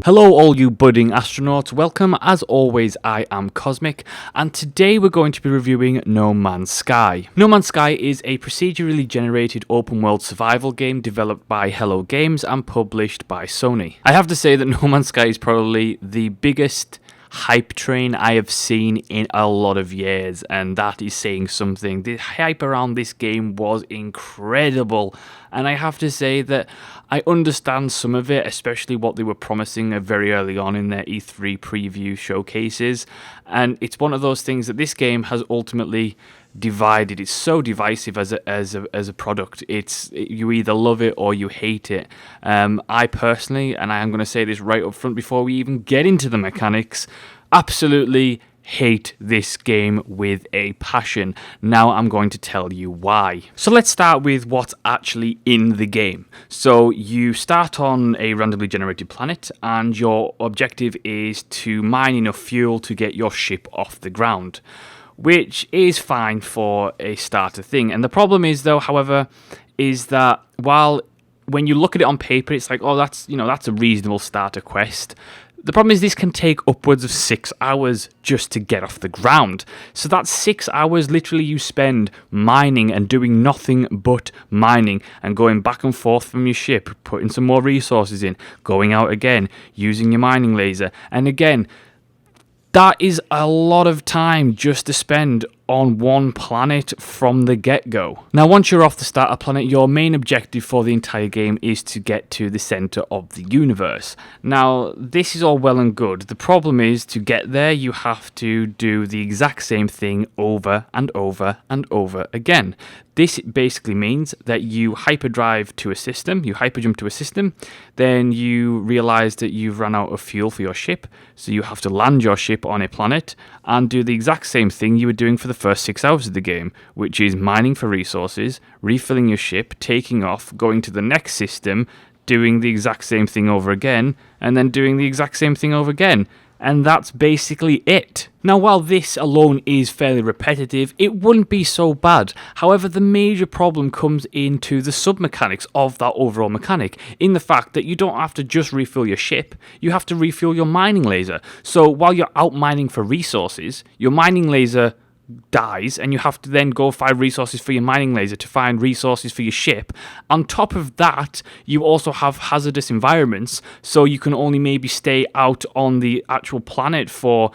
Hello all you budding astronauts, welcome. As always, I am Cosmic, and today we're going to be reviewing No Man's Sky. No Man's Sky is a procedurally generated open world survival game developed by Hello Games and published by Sony. I have to say that No Man's Sky is probably the biggest hype train I have seen in a lot of years, and that is saying something. The hype around this game was incredible, and I have to say that I understand some of it, especially what they were promising very early on in their E3 preview showcases, and it's one of those things that this game has ultimately divided. It's so divisive as a product. You either love it or you hate it. I personally, and I am going to say this right up front before we even get into the mechanics, absolutely hate this game with a passion. Now I'm going to tell you why. So let's start with what's actually in the game. So you start on a randomly generated planet, and your objective is to mine enough fuel to get your ship off the ground, which is fine for a starter thing. And the problem is, though, however, is that when you look at it on paper, it's like, oh, that's a reasonable starter quest. The problem is this can take upwards of 6 hours just to get off the ground. So that's 6 hours literally you spend mining and doing nothing but mining and going back and forth from your ship, putting some more resources in, going out again, using your mining laser. And again, that is a lot of time just to spend on one planet from the get-go. Now, once you're off the starter planet, your main objective for the entire game is to get to the center of the universe. Now, this is all well and good. The problem is, to get there, you have to do the exact same thing over and over and over again. This basically means that you hyperdrive to a system, you hyperjump to a system, then you realize that you've run out of fuel for your ship, so you have to land your ship on a planet and do the exact same thing you were doing for the first 6 hours of the game, which is mining for resources, refilling your ship, taking off, going to the next system, doing the exact same thing over again, and then doing the exact same thing over again. And that's basically it. Now, while this alone is fairly repetitive, it wouldn't be so bad. However, the major problem comes into the sub-mechanics of that overall mechanic, in the fact that you don't have to just refill your ship, you have to refuel your mining laser. So while you're out mining for resources, your mining laser dies, and you have to then go find resources for your mining laser to find resources for your ship. On top of that, you also have hazardous environments, so you can only maybe stay out on the actual planet for,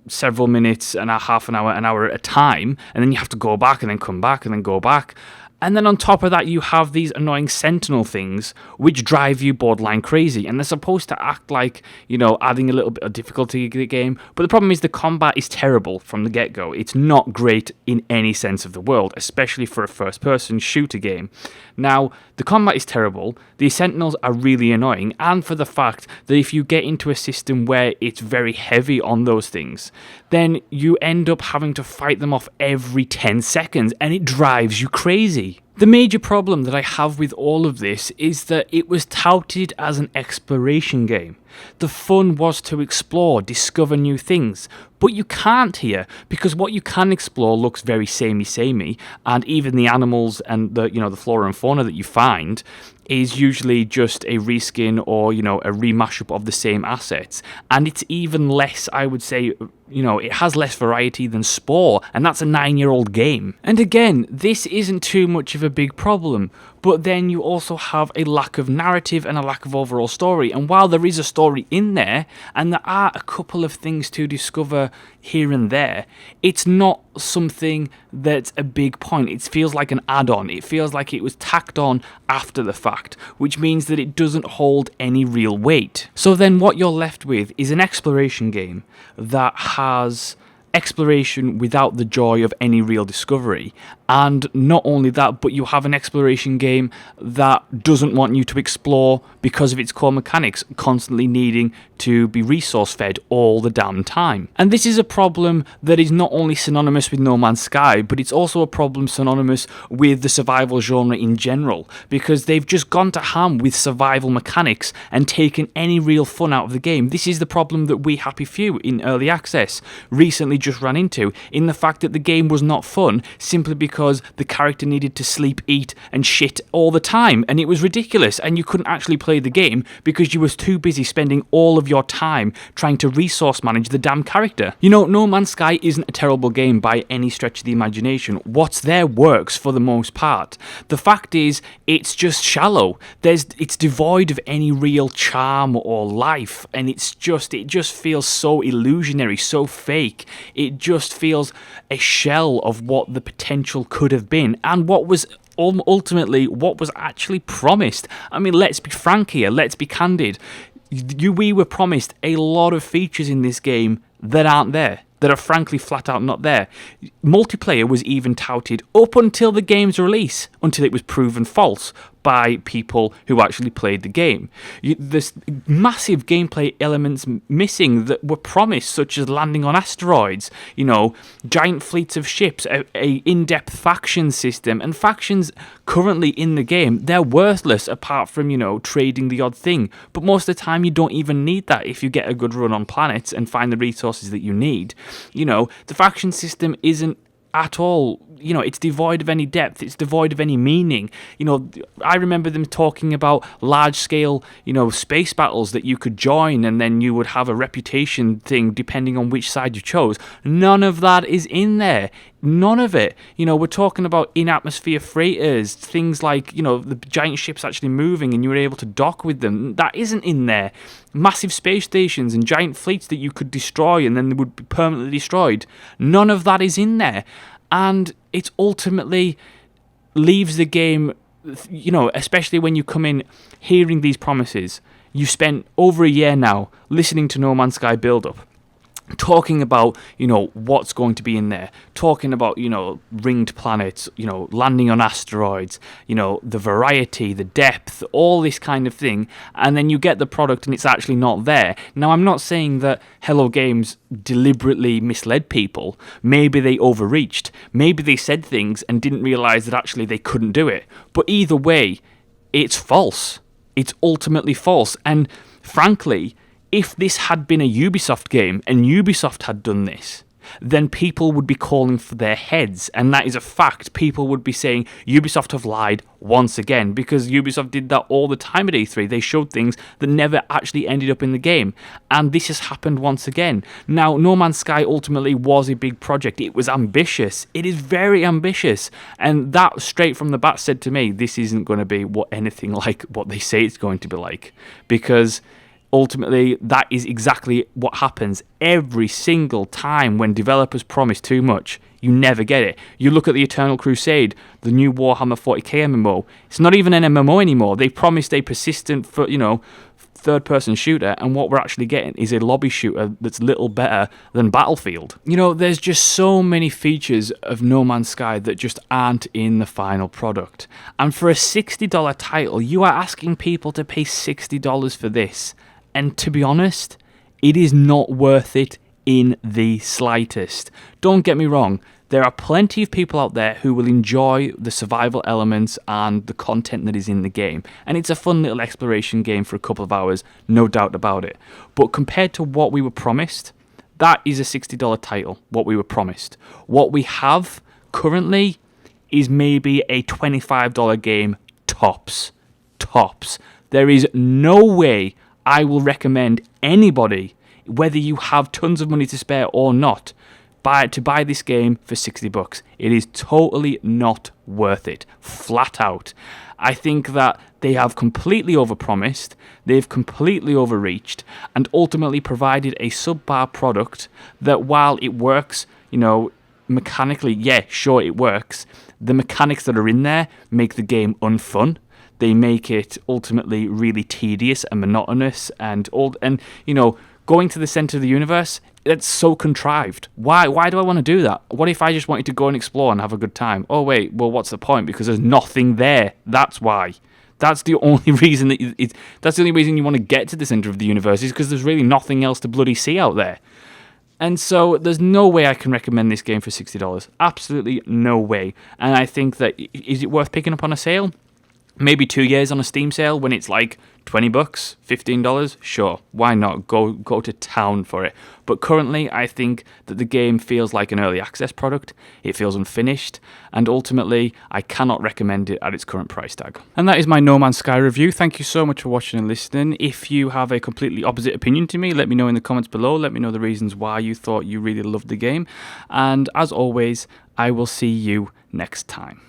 several minutes and a half an hour at a time, and then you have to go back and then come back and then go back. And then on top of that, you have these annoying sentinel things, which drive you borderline crazy. And they're supposed to act like, adding a little bit of difficulty to the game. But the problem is the combat is terrible from the get-go. It's not great in any sense of the word, especially for a first-person shooter game. Now, the combat is terrible, the sentinels are really annoying, and for the fact that if you get into a system where it's very heavy on those things, then you end up having to fight them off every 10 seconds, and it drives you crazy. The major problem that I have with all of this is that it was touted as an exploration game. The fun was to explore, discover new things, but you can't here, because what you can explore looks very samey, and even the animals and the flora and fauna that you find is usually just a reskin or, a remashup of the same assets. And it's even less, I would say, it has less variety than Spore, and that's a 9-year-old game. And again, this isn't too much of a big problem, but then you also have a lack of narrative and a lack of overall story. And while there is a story in there, and there are a couple of things to discover here and there, it's not something that's a big point. It feels like an add-on. It feels like it was tacked on after the fact, which means that it doesn't hold any real weight. So then what you're left with is an exploration game that has exploration without the joy of any real discovery. And not only that, but you have an exploration game that doesn't want you to explore because of its core mechanics, constantly needing to be resource fed all the damn time. And this is a problem that is not only synonymous with No Man's Sky, but it's also a problem synonymous with the survival genre in general, because they've just gone to ham with survival mechanics and taken any real fun out of the game. This is the problem that we Happy Few in early access recently just ran into, in the fact that the game was not fun simply because because the character needed to sleep, eat, and shit all the time, and it was ridiculous, and you couldn't actually play the game because you were too busy spending all of your time trying to resource manage the damn character. You know, No Man's Sky isn't a terrible game by any stretch of the imagination. What's there works for the most part. The fact is, it's just shallow. It's devoid of any real charm or life, and it just feels so illusionary, so fake. It just feels a shell of what the potential could have been, and what was ultimately what was actually promised. I mean, let's be frank here, let's be candid. We were promised a lot of features in this game that aren't there, that are frankly flat out not there. Multiplayer was even touted up until the game's release, until it was proven false by people who actually played the game. There's massive gameplay elements missing that were promised, such as landing on asteroids, giant fleets of ships, a in-depth faction system, and factions currently in the game, they're worthless apart from, trading the odd thing. But most of the time you don't even need that if you get a good run on planets and find the resources that you need. The faction system isn't at all, it's devoid of any depth, it's devoid of any meaning. I remember them talking about large-scale, space battles that you could join, and then you would have a reputation thing depending on which side you chose. None of that is in there. None of it. We're talking about in-atmosphere freighters, things like, the giant ships actually moving and you were able to dock with them. That isn't in there. Massive space stations and giant fleets that you could destroy and then they would be permanently destroyed. None of that is in there. And it ultimately leaves the game, especially when you come in hearing these promises. You've spent over a year now listening to No Man's Sky build up, talking about, what's going to be in there, talking about, ringed planets, landing on asteroids, the variety, the depth, all this kind of thing, and then you get the product and it's actually not there. Now, I'm not saying that Hello Games deliberately misled people. Maybe they overreached. Maybe they said things and didn't realise that actually they couldn't do it. But either way, it's false. It's ultimately false. And frankly, if this had been a Ubisoft game and Ubisoft had done this, then people would be calling for their heads. And that is a fact. People would be saying Ubisoft have lied once again, because Ubisoft did that all the time at E3. They showed things that never actually ended up in the game. And this has happened once again. Now, No Man's Sky ultimately was a big project. It was ambitious. It is very ambitious. And that straight from the bat said to me, this isn't going to be anything like what they say it's going to be like. Because ultimately, that is exactly what happens every single time when developers promise too much. You never get it. You look at the Eternal Crusade, the new Warhammer 40k MMO. It's not even an MMO anymore. They promised a persistent, third-person shooter, and what we're actually getting is a lobby shooter that's little better than Battlefield. There's just so many features of No Man's Sky that just aren't in the final product. And for a $60 title, you are asking people to pay $60 for this. And to be honest, it is not worth it in the slightest. Don't get me wrong, there are plenty of people out there who will enjoy the survival elements and the content that is in the game. And it's a fun little exploration game for a couple of hours, no doubt about it. But compared to what we were promised, that is a $60 title, what we were promised. What we have currently is maybe a $25 game tops. Tops. There is no way I will recommend anybody, whether you have tons of money to spare or not, to buy this game for $60. It is totally not worth it, flat out. I think that they have completely overpromised, they've completely overreached, and ultimately provided a subpar product that, while it works, mechanically, yeah, sure it works, the mechanics that are in there make the game unfun. They make it ultimately really tedious and monotonous, and going to the center of the universe, it's so contrived. Why do I want to do that? What if I just wanted to go and explore and have a good time? Oh wait, well, what's the point? Because there's nothing there. That's why. That's the only reason that's the only reason you want to get to the center of the universe, is because there's really nothing else to bloody see out there. And so there's no way I can recommend this game for $60. Absolutely no way. And I think that, is it worth picking up on a sale? Maybe 2 years on a Steam sale when it's like $20, $15, sure, why not? Go to town for it. But currently, I think that the game feels like an early access product. It feels unfinished, and ultimately, I cannot recommend it at its current price tag. And that is my No Man's Sky review. Thank you so much for watching and listening. If you have a completely opposite opinion to me, let me know in the comments below. Let me know the reasons why you thought you really loved the game. And as always, I will see you next time.